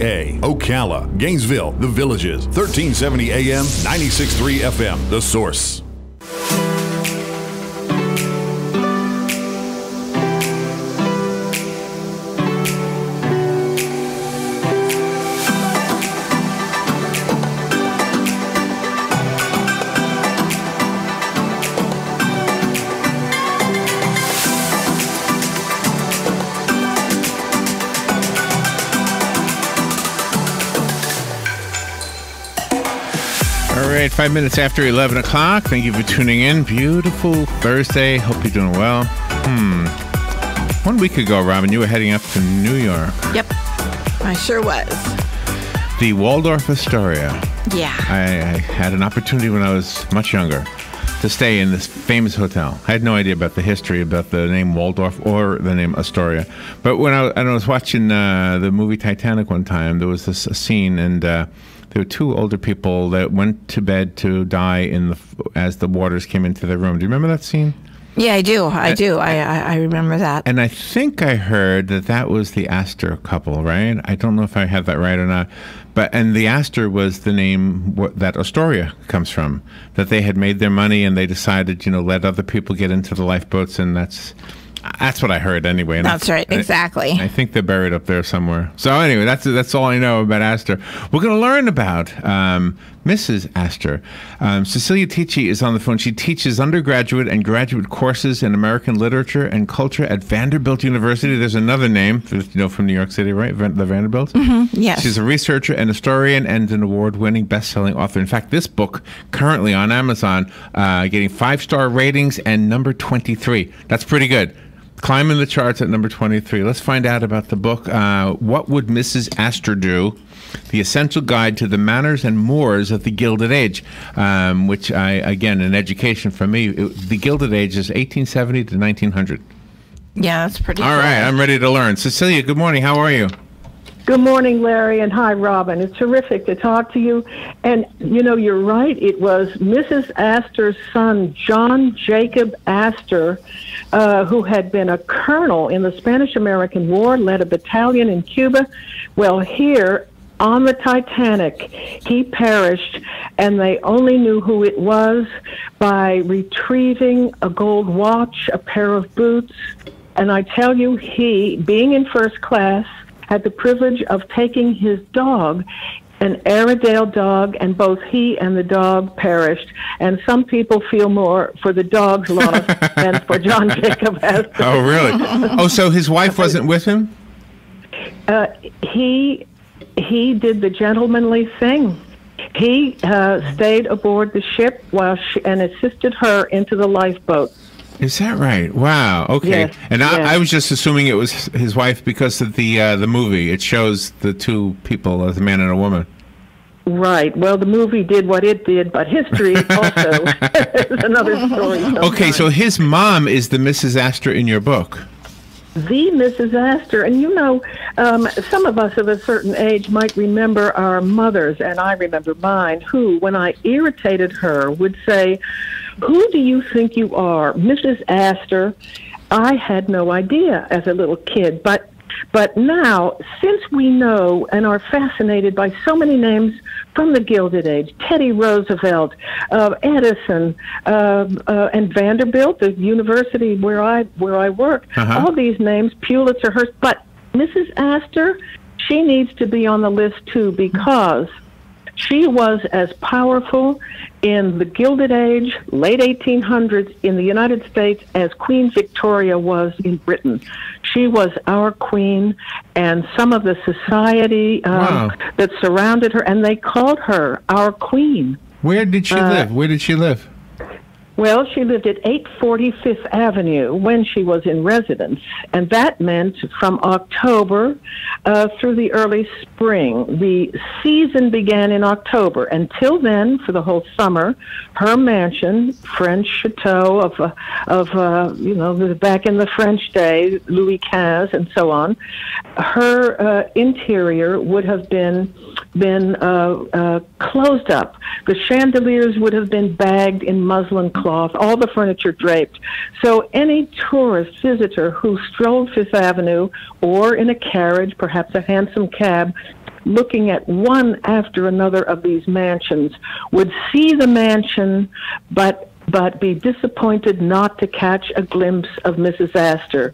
PA, Ocala, Gainesville, The Villages, 1370 AM, 96.3 FM, The Source. All right, 5 minutes after 11 o'clock. Thank you for tuning in. Beautiful Thursday. Hope you're doing well. 1 week ago, Robin, you were heading up to New York. Yep, I sure was. The Waldorf Astoria. Yeah. I had an opportunity when I was much younger to stay in this famous hotel. I had no idea about the history, about the name Waldorf or the name Astoria. But when I was watching the movie Titanic one time, there was this scene, and there were two older people that went to bed to die as the waters came into their room. Do you remember that scene? Yeah, I do. I remember that. And I think I heard that was the Astor couple, right? I don't know if I have that right or not. And the Astor was the name that Astoria comes from, that they had made their money and they decided, let other people get into the lifeboats, and that's what I heard anyway. And that's right, exactly. I think they're buried up there somewhere. So anyway, that's all I know about Astor. We're going to learn about Mrs. Astor. Cecilia Tichi is on the phone. She teaches undergraduate and graduate courses in American literature and culture at Vanderbilt University. There's another name, from New York City, right? The Vanderbilt? Mm-hmm, yes. She's a researcher, an historian, and an award-winning best-selling author. In fact, this book, currently on Amazon, getting 5-star ratings and number 23. That's pretty good. Climbing the charts at number 23. Let's find out about the book. What Would Mrs. Astor Do? The Essential Guide to the Manners and Mores of the Gilded Age, which again, an education for me. The Gilded Age is 1870 to 1900. Yeah, that's pretty All right, I'm ready to learn. Cecilia, good morning. How are you? Good morning, Larry, and hi, Robin. It's terrific to talk to you. And, you're right. It was Mrs. Astor's son, John Jacob Astor, who had been a colonel in the Spanish-American War, led a battalion in Cuba. Well, here on the Titanic, he perished, and they only knew who it was by retrieving a gold watch, a pair of boots. And I tell you, he, being in first class, had the privilege of taking his dog, an Airedale dog, and both he and the dog perished. And some people feel more for the dog's loss than for John Jacob Astor. Oh, really? Oh, so his wife wasn't with him? He did the gentlemanly thing. He stayed aboard the ship and assisted her into the lifeboat. Is that right? Wow. Okay. Yes, and I was just assuming it was his wife because of the movie. It shows the two people, a man and a woman. Right. Well, the movie did what it did, but history also is another story. Sometimes. Okay, so his mom is the Mrs. Astor in your book. The Mrs. Astor. And some of us of a certain age might remember our mothers, and I remember mine, who, when I irritated her, would say, "Who do you think you are, Mrs. Astor?" I had no idea as a little kid, but now, since we know and are fascinated by so many names from the Gilded Age, Teddy Roosevelt, Edison, and Vanderbilt, the university where I work, all these names, Pulitzer, Hearst, but Mrs. Astor, she needs to be on the list too, because she was as powerful in the Gilded Age, late 1800s, in the United States as Queen Victoria was in Britain. She was our queen, and some of the society that surrounded her, and they called her our queen. Where did she live? Where did she live? Well, she lived at 840 Fifth Avenue when she was in residence, and that meant from October through the early spring. The season began in October. Until then, for the whole summer, her mansion, French chateau of back in the French day, Louis XV and so on, her interior would have been closed up. The chandeliers would have been bagged in muslin cloth, all the furniture draped. So any tourist visitor who strolled Fifth Avenue or in a carriage, perhaps a hansom cab, looking at one after another of these mansions, would see the mansion, but be disappointed not to catch a glimpse of Mrs. Astor.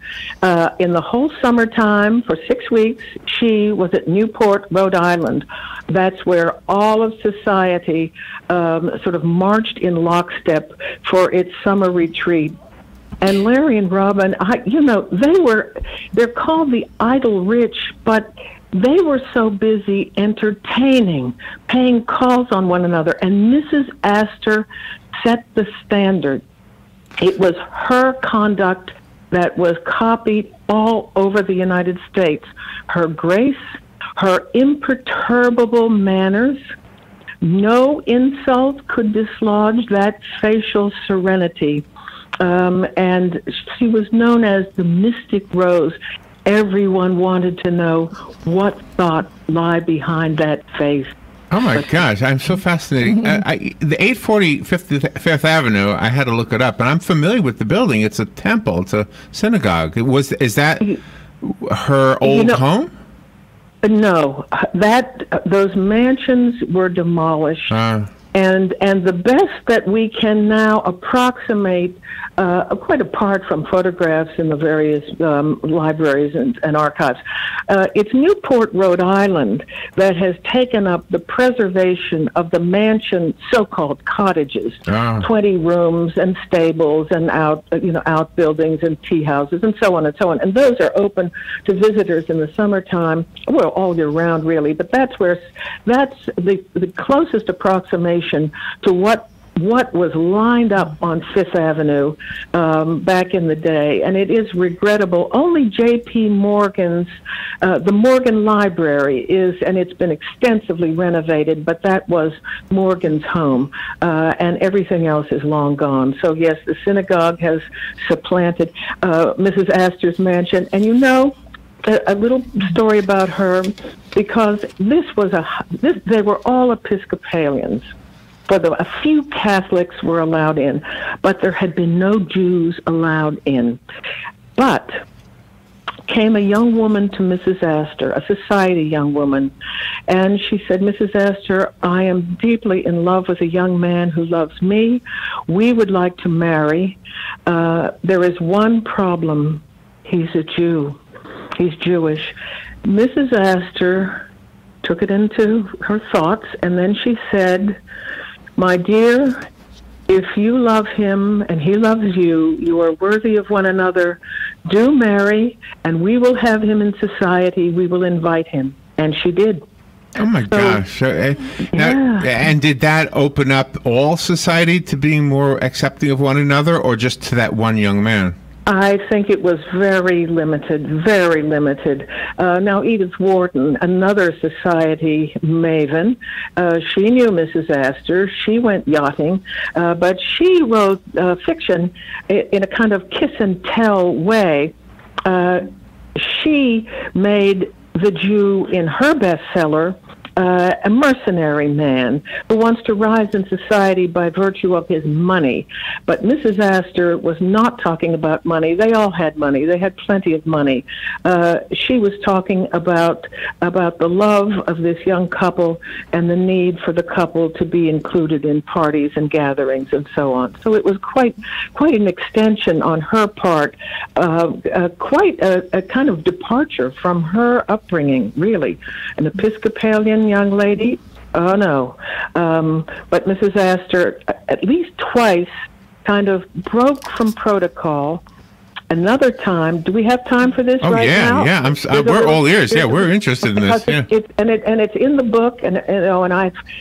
In the whole summertime, for 6 weeks, she was at Newport, Rhode Island. That's where all of society sort of marched in lockstep for its summer retreat. And Larry and Robin, they're called the idle rich, but they were so busy entertaining, paying calls on one another, and Mrs. Astor set the standard. It was her conduct that was copied all over the United States. Her grace, her imperturbable manners, no insult could dislodge that facial serenity. And she was known as the Mystic Rose. Everyone wanted to know what thought lie behind that face. Oh my gosh, I'm so fascinated. The 840 Fifth Avenue, I had to look it up, and I'm familiar with the building. It's a temple. It's a synagogue. Is that her old home? No, those mansions were demolished. And the best that we can now approximate, quite apart from photographs in the various libraries and archives, it's Newport, Rhode Island, that has taken up the preservation of the mansion so-called cottages, 20 rooms and stables and outbuildings and tea houses and so on and so on. And those are open to visitors in the summertime, well, all year round really. But that's the closest approximation to what was lined up on Fifth Avenue back in the day. And it is regrettable. Only J.P. Morgan's, the Morgan Library and it's been extensively renovated, but that was Morgan's home. And everything else is long gone. So yes, the synagogue has supplanted Mrs. Astor's mansion. And a little story about her, because they were all Episcopalians. A few Catholics were allowed in, but there had been no Jews allowed in. But came a young woman to Mrs. Astor, a society young woman, and she said, Mrs. Astor, I am deeply in love with a young man who loves me. We would like to marry. There is one problem. He's a Jew. He's Jewish. Mrs. Astor took it into her thoughts, and then she said, my dear, if you love him and he loves you, you are worthy of one another. Do marry, and we will have him in society. We will invite him. And she did. Oh, my gosh. And did that open up all society to being more accepting of one another, or just to that one young man? I think it was very limited, very limited. Now, Edith Wharton, another society maven, she knew Mrs. Astor. She went yachting, but she wrote fiction in a kind of kiss-and-tell way. She made the Jew in her bestseller a mercenary man who wants to rise in society by virtue of his money. But Mrs. Astor was not talking about money. They all had money. They had plenty of money. She was talking about the love of this young couple and the need for the couple to be included in parties and gatherings and so on. So it was quite an extension on her part, quite a kind of departure from her upbringing, really. An Episcopalian young lady? Oh, no. But Mrs. Astor, at least twice, kind of broke from protocol. Another time, do we have time for this right now? Yeah. We're all ears. Yeah, we're interested in this. Yeah. It's in the book, and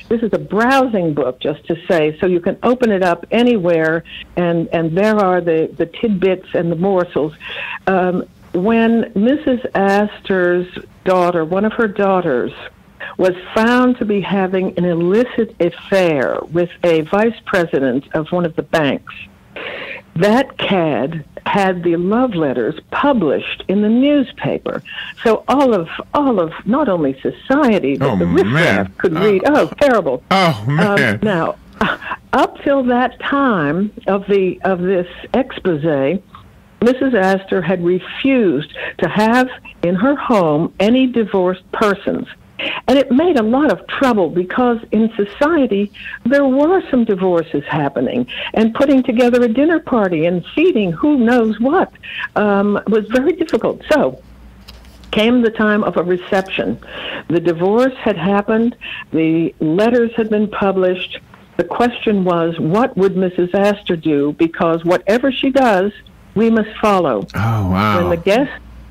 this is a browsing book, just to say, so you can open it up anywhere, and there are the tidbits and the morsels. When Mrs. Astor's daughter, one of her daughters, was found to be having an illicit affair with a vice president of one of the banks, that cad had the love letters published in the newspaper. So all of not only society, but the riffraff could read. Oh, terrible. Oh, man. Now, up till that time of this expose, Mrs. Astor had refused to have in her home any divorced persons. And it made a lot of trouble because in society there were some divorces happening, and putting together a dinner party and feeding who knows what was very difficult. So came the time of a reception. The divorce had happened. The letters had been published. The question was, what would Mrs. Astor do? Because whatever she does, we must follow. Oh, wow.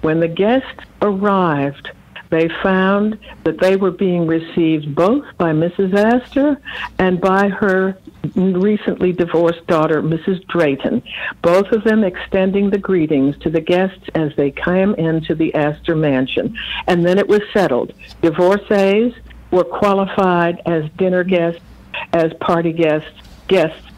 When the guests arrived, they found that they were being received both by Mrs. Astor and by her recently divorced daughter, Mrs. Drayton, both of them extending the greetings to the guests as they came into the Astor mansion. And then it was settled. Divorcees were qualified as dinner guests, as party guests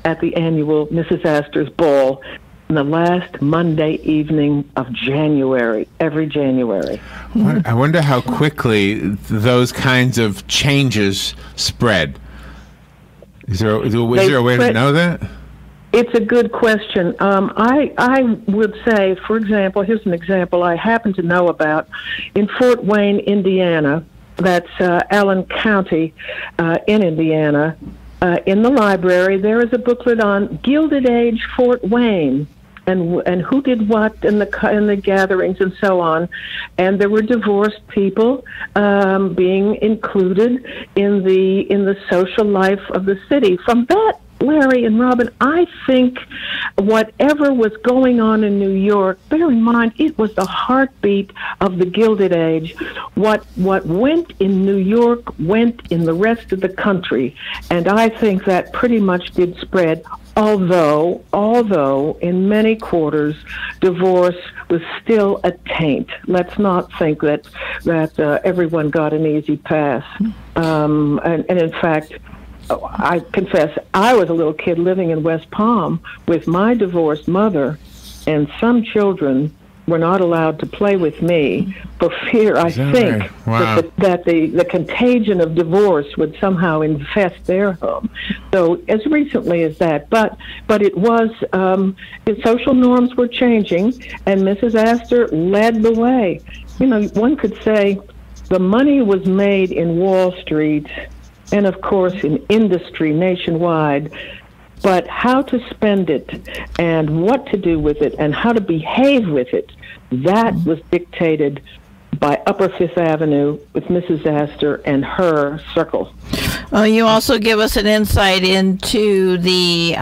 at the annual Mrs. Astor's ball on the last Monday evening of January, every January. I wonder how quickly those kinds of changes spread. Was there a way to know that? It's a good question. I would say, for example, here's an example I happen to know about. In Fort Wayne, Indiana, that's Allen County in Indiana, in the library, there is a booklet on Gilded Age Fort Wayne, and who did what in the gatherings and so on. And there were divorced people being included in the social life of the city. From that, Larry and Robin, I think whatever was going on in New York, bear in mind, it was the heartbeat of the Gilded Age. What went in New York went in the rest of the country, and I think that pretty much did spread, although in many quarters, divorce was still a taint. Let's not think that everyone got an easy pass. And in fact, I confess, I was a little kid living in West Palm with my divorced mother, and some children were not allowed to play with me for fear, I think, wow, that the contagion of divorce would somehow infest their home. So as recently as that, but it was, social norms were changing, and Mrs. Astor led the way. You know, one could say the money was made in Wall Street and, of course, in industry nationwide, but how to spend it and what to do with it and how to behave with it, that was dictated by Upper Fifth Avenue with Mrs. Astor and her circle. Well, you also give us an insight into the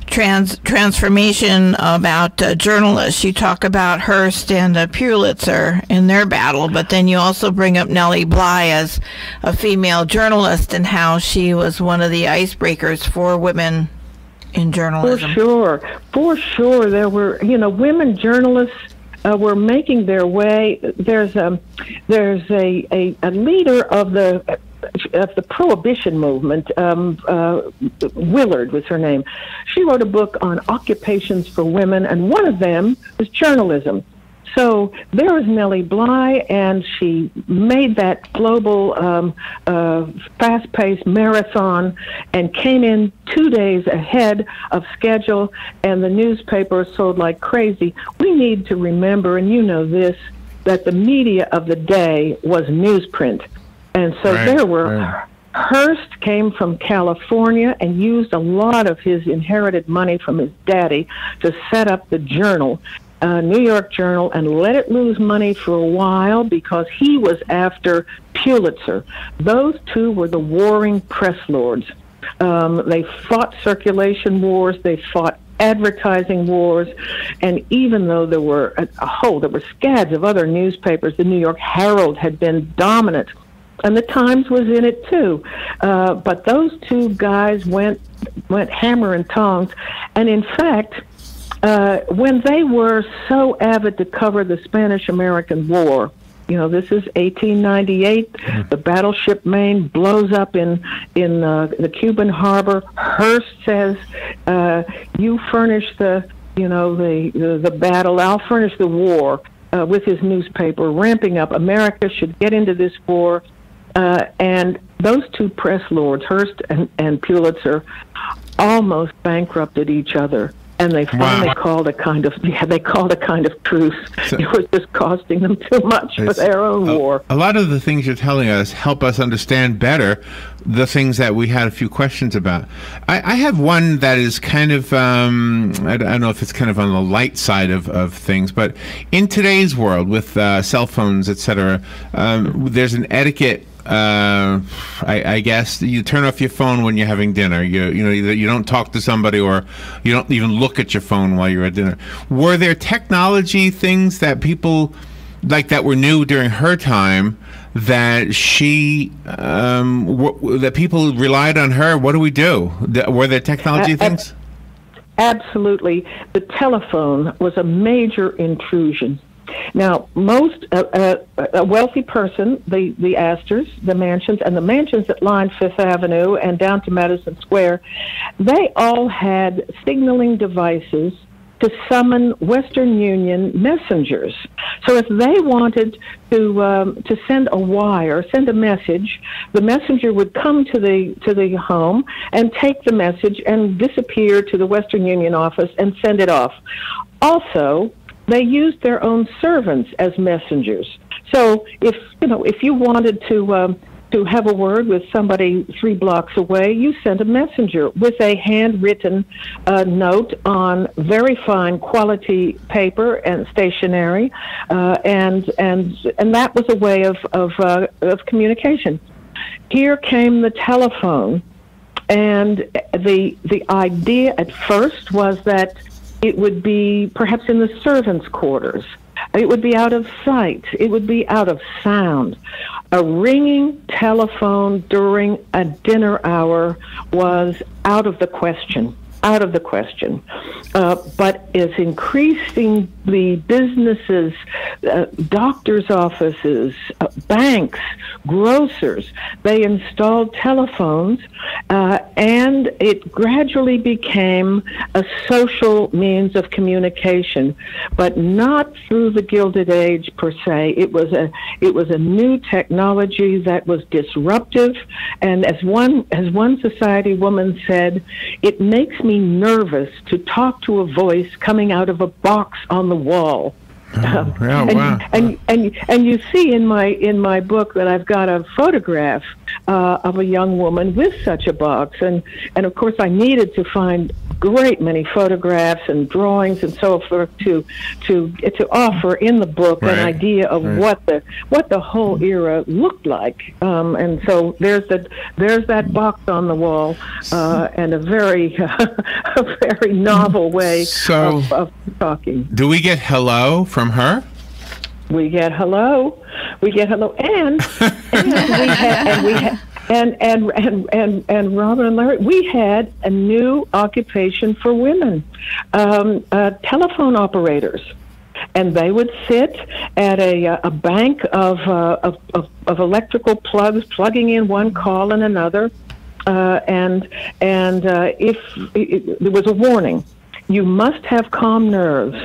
transformation about journalists. You talk about Hearst and Pulitzer in their battle, but then you also bring up Nellie Bly as a female journalist and how she was one of the icebreakers for women in journalism. For sure. There were, women journalists were making their way. There's a leader of the Prohibition movement, Willard was her name. She wrote a book on occupations for women, and one of them was journalism. So there was Nellie Bly, and she made that global fast-paced marathon and came in 2 days ahead of schedule, and the newspaper sold like crazy. We need to remember, and you know this, that the media of the day was newsprint. And so Hearst came from California and used a lot of his inherited money from his daddy to set up the Journal, New York Journal, and let it lose money for a while because he was after Pulitzer. Those two were the warring press lords. They fought circulation wars, they fought advertising wars, and even though there were there were scads of other newspapers, the New York Herald had been dominant, and the Times was in it too. But those two guys went hammer and tongs, and in fact, when they were so avid to cover the Spanish-American War, this is 1898. The battleship Maine blows up in the Cuban harbor. Hearst says, "You furnish the battle. I'll furnish the war." With his newspaper ramping up, America should get into this war. And those two press lords, Hearst and Pulitzer, almost bankrupted each other And they finally called a kind of truce. It was just costing them too much for their own war. A lot of the things you're telling us help us understand better the things that we had a few questions about. I have one that is kind of, I don't know if it's kind of on the light side of things, but in today's world with cell phones, etc., there's an etiquette. I guess you turn off your phone when you're having dinner. You don't talk to somebody, or you don't even look at your phone while you're at dinner. Were there technology things that people like that were new during her time that that people relied on her? What do we do? Were there technology things? Absolutely. The telephone was a major intrusion. Now, most a wealthy person, the Astors, the mansions that lined Fifth Avenue and down to Madison Square, they all had signaling devices to summon Western Union messengers. So if they wanted to send a wire, send a message, the messenger would come to the home and take the message and disappear to the Western Union office and send it off. Also, they used their own servants as messengers. So if you wanted to have a word with somebody 3 blocks away, you sent a messenger with a handwritten note on very fine quality paper and stationery, and that was a way of communication. Here came the telephone, and the idea at first was that it would be perhaps in the servants' quarters. It would be out of sight. It would be out of sound. A ringing telephone during a dinner hour was out of the question. But as increasingly businesses, doctors' offices, banks, grocers, they installed telephones, and it gradually became a social means of communication, but not through the Gilded Age per se. It was a new technology that was disruptive, and as one society woman said, it makes me nervous to talk to a voice coming out of a box on the wall. And you see in my book that I've got a photograph of a young woman with such a box, and of course I needed to find great many photographs and drawings and so forth to offer in the book an idea of what the whole era looked like. And so there's that box on the wall, and a very novel way of talking. Do we get hello from her? We get hello, and Robin and Larry, we had a new occupation for women, telephone operators, and they would sit at a bank of electrical plugs, plugging in one call and another, and if there was a warning. You must have calm nerves,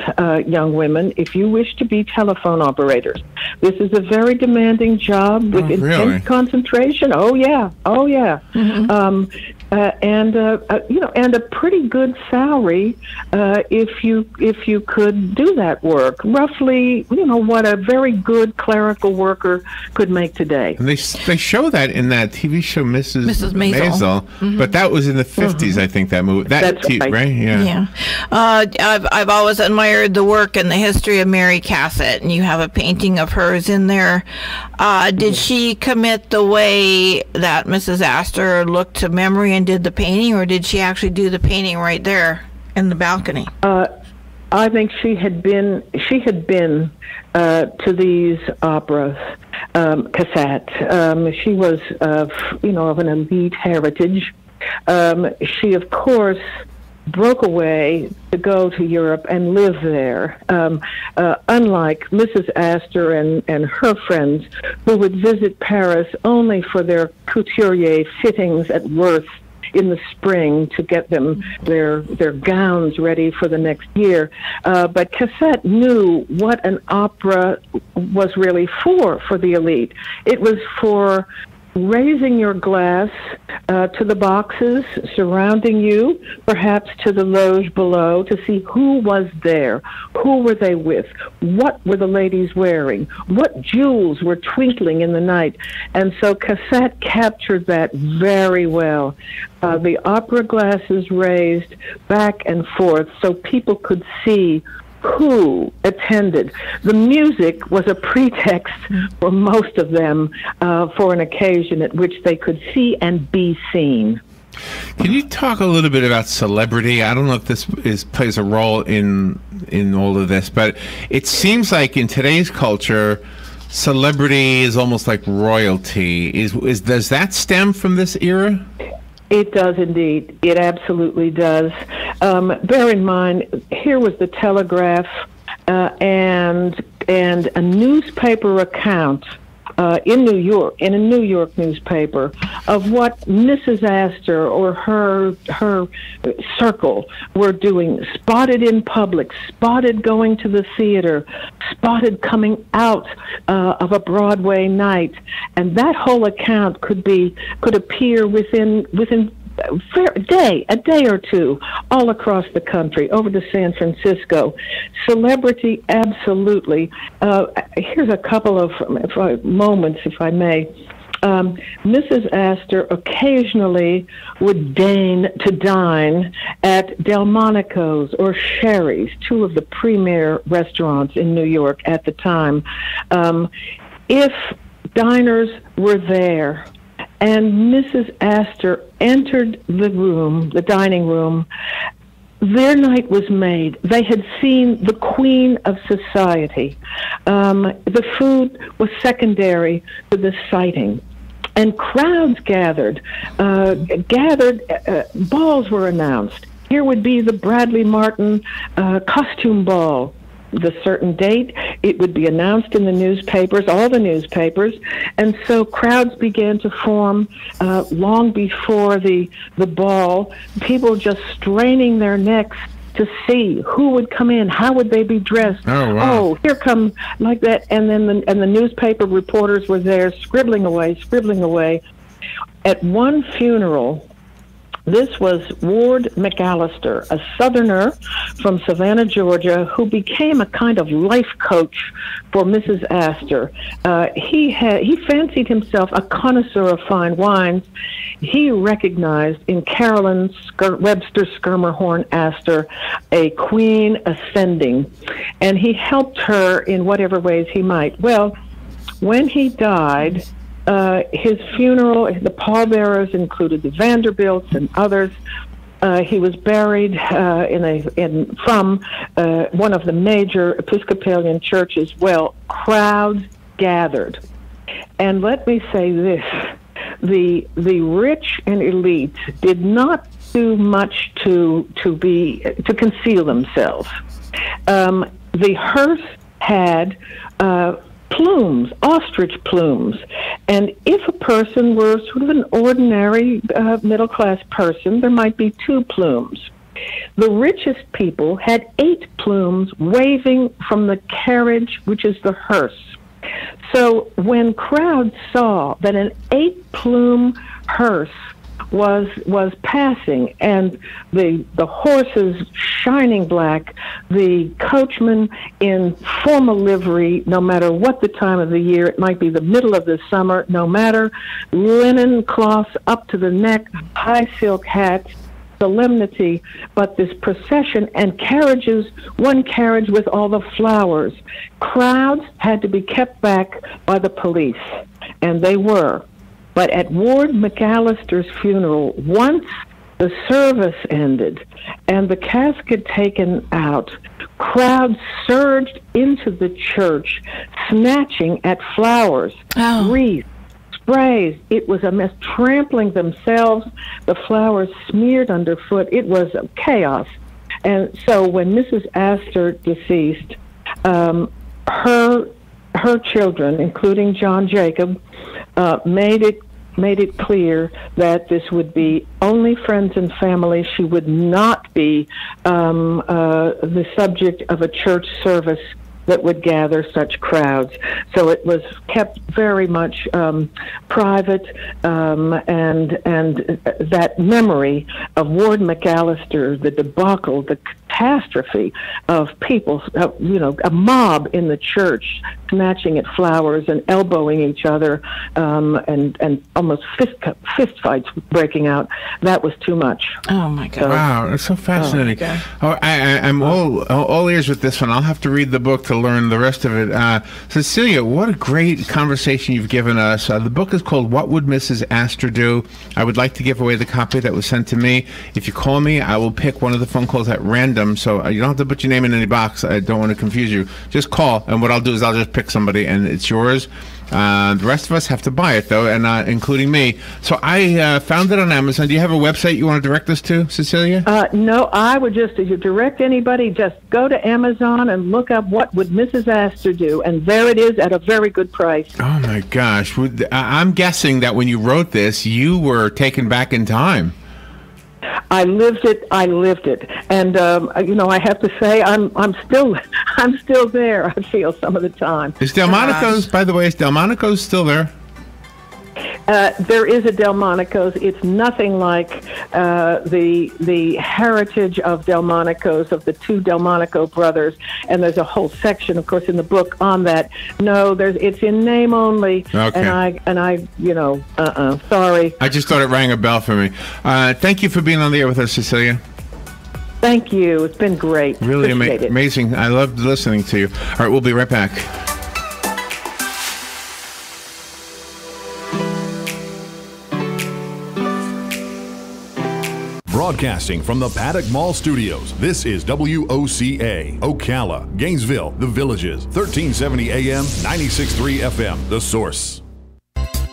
young women, if you wish to be telephone operators. This is a very demanding job with intense concentration. Oh yeah. Mm-hmm. And a pretty good salary if you could do that work. Roughly, what a very good clerical worker could make today. And they show that in that TV show, Mrs. Maisel, Mm-hmm. but that was in the 50s, I think, that movie. That's right? Yeah. I've always admired the work and the history of Mary Cassatt, and you have a painting of hers in there. Did she commit the way that Mrs. Astor looked to memory and did the painting, or did she actually do the painting right there in the balcony? I think she had been to these operas, Cassatt. She was of an elite heritage. She, of course, broke away to go to Europe and live there, unlike Mrs. Astor and her friends, who would visit Paris only for their couturier fittings at Worth in the spring to get them their gowns ready for the next year. But Cassatt knew what an opera was really for the elite. It was for raising your glass to the boxes surrounding you, perhaps to the loge below, to see who was there, who were they with, what were the ladies wearing, what jewels were twinkling in the night. And so Cassatt captured that very well. The opera glasses raised back and forth so people could see who attended. The music was a pretext for most of them for an occasion at which they could see and be seen. Can you talk a little bit about celebrity? I don't know if this plays a role in all of this, but it seems like in today's culture, celebrity is almost like royalty. Does that stem from this era? It does indeed. It absolutely does. Bear in mind, here was the Telegraph and a newspaper account in New York, in a New York newspaper, of what Mrs. Astor or her circle were doing, spotted in public, spotted going to the theater, spotted coming out of a Broadway night, and that whole account could appear within a day or two, all across the country, over to San Francisco. Celebrity, absolutely. Here's a couple of moments, if I may. Mrs. Astor occasionally would deign to dine at Delmonico's or Sherry's, two of the premier restaurants in New York at the time. If diners were there, and Mrs. Astor entered the dining room, their night was made. They had seen the queen of society. The food was secondary to the sighting. And crowds gathered. Balls were announced. Here would be the Bradley Martin costume ball. The certain date, it would be announced in the newspapers, all the newspapers, and so crowds began to form long before the ball, people just straining their necks to see who would come in, how would they be dressed. Oh, wow. Oh, here come, like that, and then the newspaper reporters were there scribbling away. At one funeral, this was Ward McAllister, a Southerner from Savannah, Georgia, who became a kind of life coach for Mrs. Astor. He fancied himself a connoisseur of fine wines. He recognized in Carolyn Webster Skirmerhorn Astor a queen ascending, and he helped her in whatever ways he might. Well, when he died, his funeral, the pallbearers included the Vanderbilts and others. He was buried from one of the major Episcopalian churches. Well, crowds gathered, and let me say this: the rich and elite did not do much to conceal themselves. The hearse had plumes, ostrich plumes. And if a person were sort of an ordinary middle-class person, there might be 2 plumes. The richest people had 8 plumes waving from the carriage, which is the hearse. So when crowds saw that an 8-plume hearse was passing, and the horses shining black, the coachman in formal livery, no matter what the time of the year, it might be the middle of the summer, no matter, linen cloths up to the neck, high silk hats, solemnity, but this procession and carriages, one carriage with all the flowers. Crowds had to be kept back by the police, and they were. But at Ward McAllister's funeral, once the service ended and the casket taken out, crowds surged into the church, snatching at flowers, wreaths, sprays. It was a mess, trampling themselves, the flowers smeared underfoot. It was a chaos. And so when Mrs. Astor deceased, her children, including John Jacob, made it clear that this would be only friends and family. She would not be the subject of a church service that would gather such crowds. So it was kept very much private, and that memory of Ward McAllister, the debacle, the catastrophe of people, a mob in the church snatching at flowers and elbowing each other, and almost fist fights breaking out. That was too much. Oh my God! Wow, that's so fascinating. I'm all ears with this one. I'll have to read the book to learn the rest of it. Cecilia, what a great conversation you've given us. The book is called "What Would Mrs. Astor Do?" I would like to give away the copy that was sent to me. If you call me, I will pick one of the phone calls at random, so you don't have to put your name in any box. I don't want to confuse you. Just call, and what I'll do is I'll just pick somebody, and it's yours. The rest of us have to buy it, though, and including me. So I found it on Amazon. Do you have a website you want to direct us to, Cecilia? No, I would just, if you direct anybody, just go to Amazon and look up What Would Mrs. Astor Do, and there it is at a very good price. Oh, my gosh. I'm guessing that when you wrote this, you were taken back in time. I lived it, and I have to say, I'm still there. I feel some of the time. Is Delmonico's, by the way, is Delmonico's still there? There is a Delmonico's. It's nothing like the heritage of Delmonico's, of the two Delmonico brothers, and there's a whole section, of course, in the book on that. No, it's in name only, okay. and I, sorry. I just thought it rang a bell for me. Thank you for being on the air with us, Cecilia. Thank you. It's been great. Really amazing. I loved listening to you. All right, we'll be right back. Broadcasting from the Paddock Mall Studios, this is WOCA, Ocala, Gainesville, The Villages, 1370 AM, 96.3 FM, The Source.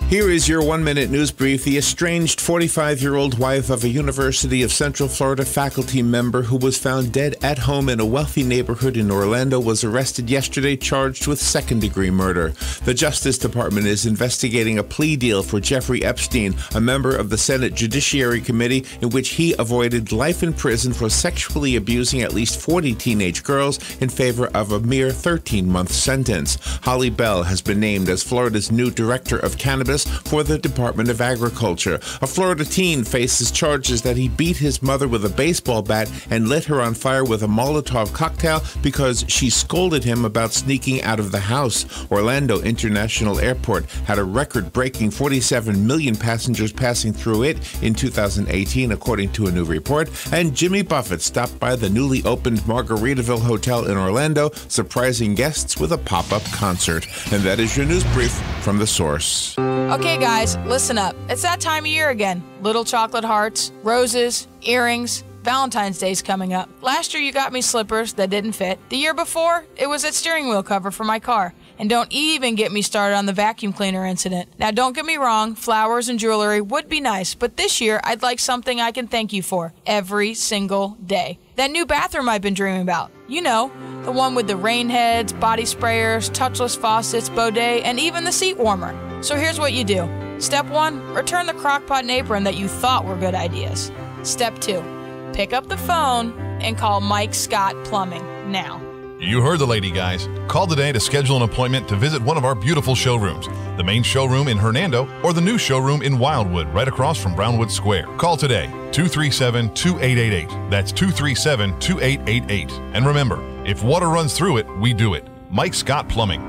Here is your one-minute news brief. The estranged 45-year-old wife of a University of Central Florida faculty member who was found dead at home in a wealthy neighborhood in Orlando was arrested yesterday, charged with second-degree murder. The Justice Department is investigating a plea deal for Jeffrey Epstein, a member of the Senate Judiciary Committee, in which he avoided life in prison for sexually abusing at least 40 teenage girls in favor of a mere 13-month sentence. Holly Bell has been named as Florida's new director of cannabis for the Department of Agriculture. A Florida teen faces charges that he beat his mother with a baseball bat and lit her on fire with a Molotov cocktail because she scolded him about sneaking out of the house. Orlando International Airport had a record-breaking 47 million passengers passing through it in 2018, according to a new report. And Jimmy Buffett stopped by the newly opened Margaritaville Hotel in Orlando, surprising guests with a pop-up concert. And that is your news brief from The Source. Okay, guys, listen up. It's that time of year again. Little chocolate hearts, roses, earrings. Valentine's Day's coming up. Last year you got me slippers that didn't fit. The year before, it was that steering wheel cover for my car. And don't even get me started on the vacuum cleaner incident. Now, don't get me wrong, flowers and jewelry would be nice, but this year I'd like something I can thank you for every single day. That new bathroom I've been dreaming about. You know, the one with the rain heads, body sprayers, touchless faucets, bidet, and even the seat warmer. So here's what you do. Step 1, return the crockpot and apron that you thought were good ideas. Step 2, pick up the phone and call Mike Scott Plumbing now. You heard the lady, guys. Call today to schedule an appointment to visit one of our beautiful showrooms. The main showroom in Hernando or the new showroom in Wildwood right across from Brownwood Square. Call today, 237-2888. That's 237-2888. And remember, if water runs through it, we do it. Mike Scott Plumbing.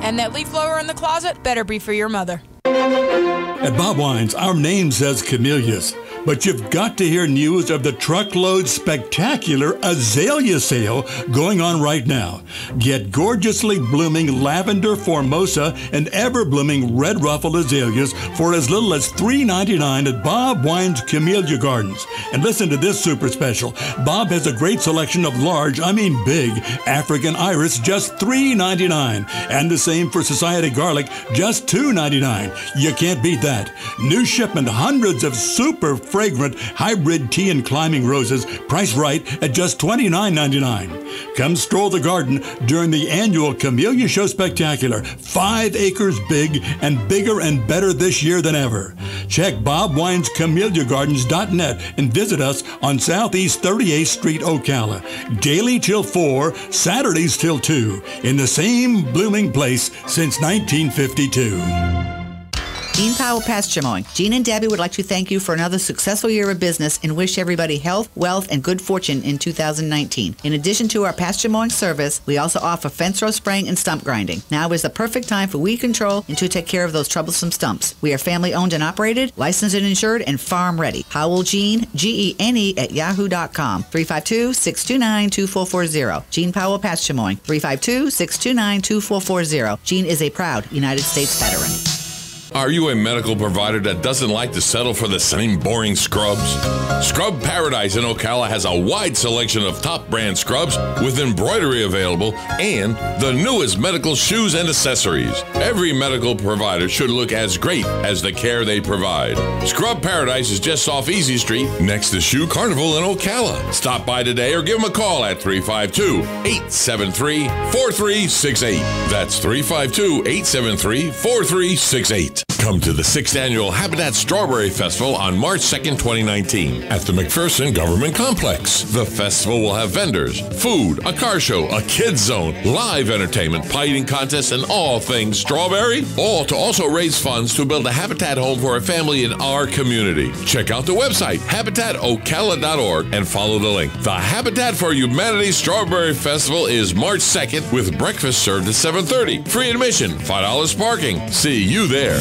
And that leaf blower in the closet better be for your mother. At Bob Wine's, our name says camellias, but you've got to hear news of the truckload spectacular azalea sale going on right now. Get gorgeously blooming lavender formosa and ever-blooming red ruffle azaleas for as little as $3.99 at Bob Wine's Camellia Gardens. And listen to this super special. Bob has a great selection of large, big, African iris, just $3.99. And the same for Society Garlic, just $2.99. You can't beat that. New shipment, hundreds of super fragrant hybrid tea and climbing roses, priced right at just $29.99. Come stroll the garden during the annual Camellia Show Spectacular. 5 acres big and bigger and better this year than ever. Check BobWinesCameliaGardens.net and visit us on Southeast 38th Street, Ocala. Daily till 4, Saturdays till 2, in the same blooming place since 1952. Jean Powell Pasture Mowing. Jean and Debbie would like to thank you for another successful year of business and wish everybody health, wealth, and good fortune in 2019. In addition to our pasture mowing service, we also offer fence row spraying and stump grinding. Now is the perfect time for weed control and to take care of those troublesome stumps. We are family owned and operated, licensed and insured, and farm ready. Howell Jean, Gene at yahoo.com. 352-629-2440. Jean Powell Pasture Mowing. 352-629-2440. Jean is a proud United States veteran. Are you a medical provider that doesn't like to settle for the same boring scrubs? Scrub Paradise in Ocala has a wide selection of top brand scrubs with embroidery available and the newest medical shoes and accessories. Every medical provider should look as great as the care they provide. Scrub Paradise is just off Easy Street next to Shoe Carnival in Ocala. Stop by today or give them a call at 352-873-4368. That's 352-873-4368. Come to the 6th Annual Habitat Strawberry Festival on March 2nd, 2019 at the McPherson Government Complex. The festival will have vendors, food, a car show, a kids zone, live entertainment, pie eating contests, and all things strawberry. All to also raise funds to build a habitat home for a family in our community. Check out the website, habitatocala.org, and follow the link. The Habitat for Humanity Strawberry Festival is March 2nd with breakfast served at 7:30. Free admission, $5 parking. See you there.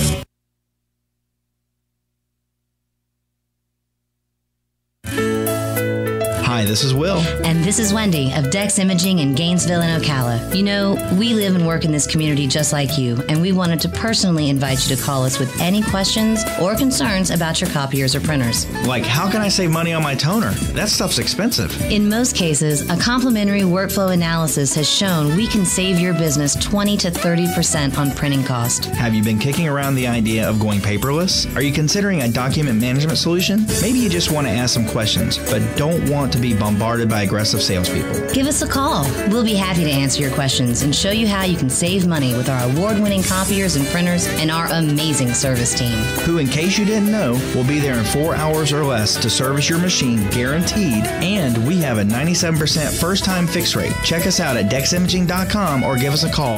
Hi, this is Will. And this is Wendy of Dex Imaging in Gainesville and Ocala. You know, we live and work in this community just like you, and we wanted to personally invite you to call us with any questions or concerns about your copiers or printers. Like, how can I save money on my toner? That stuff's expensive. In most cases, a complimentary workflow analysis has shown we can save your business 20 to 30% on printing cost. Have you been kicking around the idea of going paperless? Are you considering a document management solution? Maybe you just want to ask some questions, but don't want to be bombarded by aggressive salespeople. Give us a call. We'll be happy to answer your questions and show you how you can save money with our award-winning copiers and printers and our amazing service team. Who, in case you didn't know, will be there in 4 hours or less to service your machine guaranteed, and we have a 97% first-time fix rate. Check us out at deximaging.com or give us a call.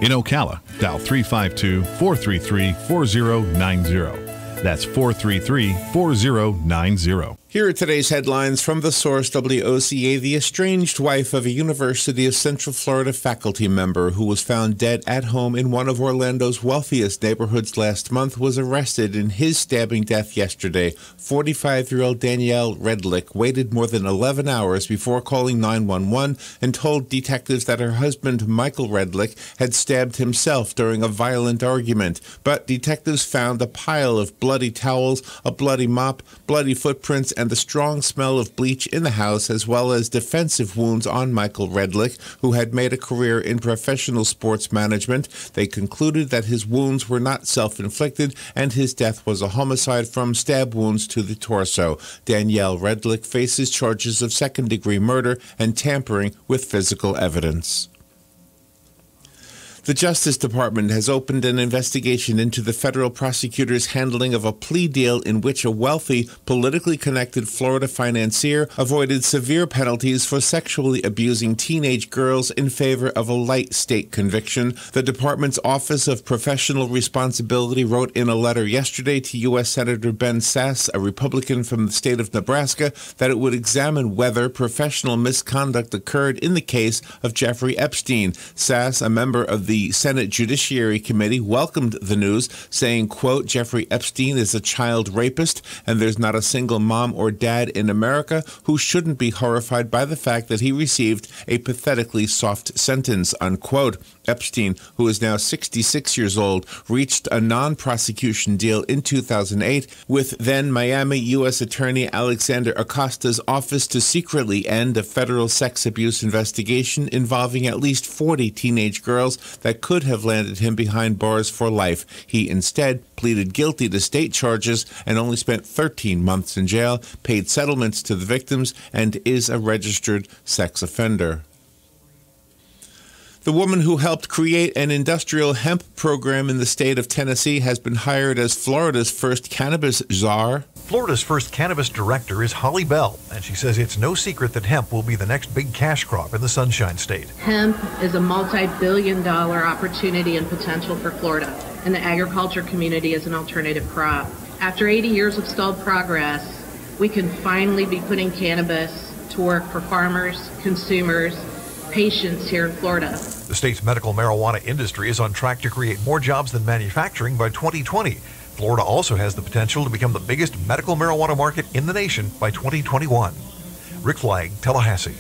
In Ocala, dial 352-433-4090. That's 433-4090. Here are today's headlines from the source WOCA. The estranged wife of a University of Central Florida faculty member who was found dead at home in one of Orlando's wealthiest neighborhoods last month was arrested in his stabbing death yesterday. 45-year-old Danielle Redlick waited more than 11 hours before calling 911 and told detectives that her husband, Michael Redlick, had stabbed himself during a violent argument. But detectives found a pile of bloody towels, a bloody mop, bloody footprints, and the strong smell of bleach in the house, as well as defensive wounds on Michael Redlick, who had made a career in professional sports management. They concluded that his wounds were not self-inflicted and his death was a homicide from stab wounds to the torso. Danielle Redlick faces charges of second-degree murder and tampering with physical evidence. The Justice Department has opened an investigation into the federal prosecutor's handling of a plea deal in which a wealthy, politically connected Florida financier avoided severe penalties for sexually abusing teenage girls in favor of a light state conviction. The department's Office of Professional Responsibility wrote in a letter yesterday to U.S. Senator Ben Sasse, a Republican from the state of Nebraska, that it would examine whether professional misconduct occurred in the case of Jeffrey Epstein. Sasse, a member of the Senate Judiciary Committee, welcomed the news, saying, quote, Jeffrey Epstein is a child rapist, and there's not a single mom or dad in America who shouldn't be horrified by the fact that he received a pathetically soft sentence, unquote. Epstein, who is now 66 years old, reached a non-prosecution deal in 2008 with then Miami U.S. Attorney Alexander Acosta's office to secretly end a federal sex abuse investigation involving at least 40 teenage girls that could have landed him behind bars for life. He instead pleaded guilty to state charges and only spent 13 months in jail, paid settlements to the victims, and is a registered sex offender. The woman who helped create an industrial hemp program in the state of Tennessee has been hired as Florida's first cannabis czar. Florida's first cannabis director is Holly Bell, and she says it's no secret that hemp will be the next big cash crop in the Sunshine State. Hemp is a multi-billion-dollar opportunity and potential for Florida, and the agriculture community is an alternative crop. After 80 years of stalled progress, we can finally be putting cannabis to work for farmers, consumers, patients here in Florida. The state's medical marijuana industry is on track to create more jobs than manufacturing by 2020. Florida also has the potential to become the biggest medical marijuana market in the nation by 2021. Rick Flagg, Tallahassee.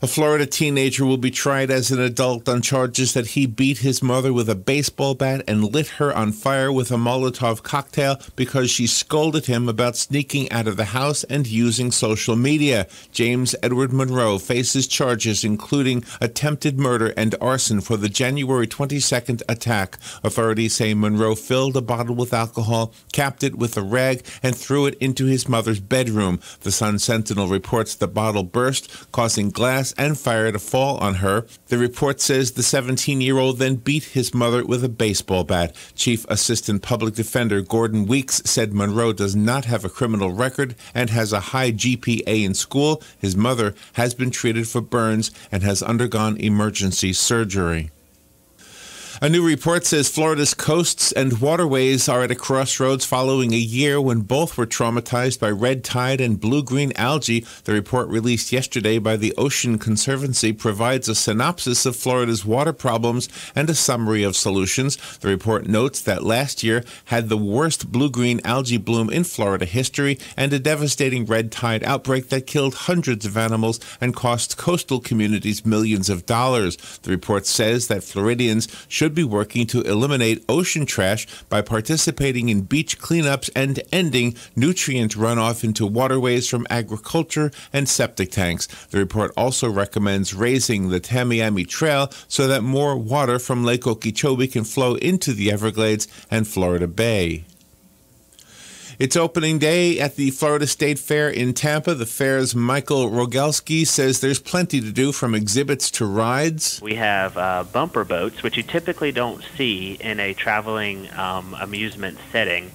A Florida teenager will be tried as an adult on charges that he beat his mother with a baseball bat and lit her on fire with a Molotov cocktail because she scolded him about sneaking out of the house and using social media. James Edward Monroe faces charges including attempted murder and arson for the January 22nd attack. Authorities say Monroe filled a bottle with alcohol, capped it with a rag, and threw it into his mother's bedroom. The Sun-Sentinel reports the bottle burst, causing glass and fire to fall on her. The report says the 17-year-old then beat his mother with a baseball bat. Chief Assistant Public Defender Gordon Weeks said Monroe does not have a criminal record and has a high GPA in school. His mother has been treated for burns and has undergone emergency surgery. A new report says Florida's coasts and waterways are at a crossroads following a year when both were traumatized by red tide and blue-green algae. The report released yesterday by the Ocean Conservancy provides a synopsis of Florida's water problems and a summary of solutions. The report notes that last year had the worst blue-green algae bloom in Florida history and a devastating red tide outbreak that killed hundreds of animals and cost coastal communities millions of dollars. The report says that Floridians should be working to eliminate ocean trash by participating in beach cleanups and ending nutrient runoff into waterways from agriculture and septic tanks. The report also recommends raising the Tamiami Trail so that more water from Lake Okeechobee can flow into the Everglades and Florida Bay. It's opening day at the Florida State Fair in Tampa. The fair's Michael Rogalski says there's plenty to do from exhibits to rides. We have bumper boats, which you typically don't see in a traveling amusement setting.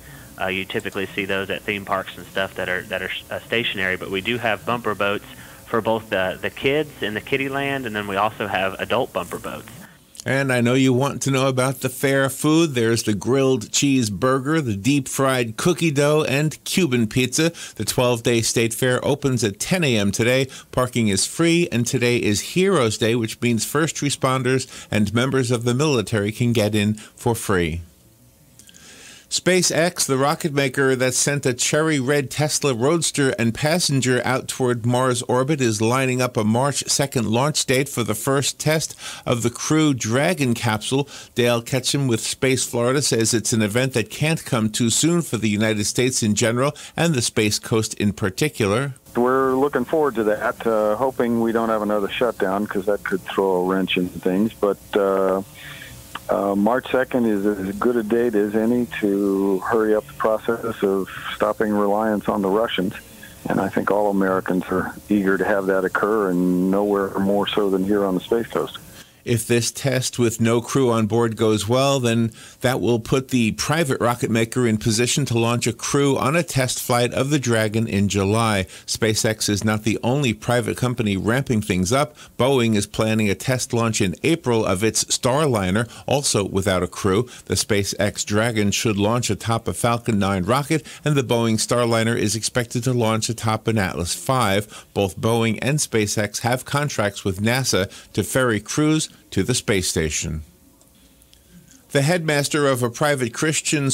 You typically see those at theme parks and stuff that are stationary, but we do have bumper boats for both the kids in the kiddie land, and then we also have adult bumper boats. And I know you want to know about the fair food. There's the grilled cheese burger, the deep-fried cookie dough, and Cuban pizza. The 12-day state fair opens at 10 a.m. today. Parking is free, and today is Heroes Day, which means first responders and members of the military can get in for free. SpaceX, the rocket maker that sent a cherry red Tesla Roadster and passenger out toward Mars orbit, is lining up a March 2nd launch date for the first test of the Crew Dragon capsule. Dale Ketchum with Space Florida says it's an event that can't come too soon for the United States in general and the Space Coast in particular. We're looking forward to that, hoping we don't have another shutdown because that could throw a wrench in things. But March 2nd is as good a date as any to hurry up the process of stopping reliance on the Russians. And I think all Americans are eager to have that occur, and nowhere more so than here on the Space Coast. If this test with no crew on board goes well, then that will put the private rocket maker in position to launch a crew on a test flight of the Dragon in July. SpaceX is not the only private company ramping things up. Boeing is planning a test launch in April of its Starliner, also without a crew. The SpaceX Dragon should launch atop a Falcon 9 rocket, and the Boeing Starliner is expected to launch atop an Atlas V. Both Boeing and SpaceX have contracts with NASA to ferry crews to the space station. The headmaster of a private Christian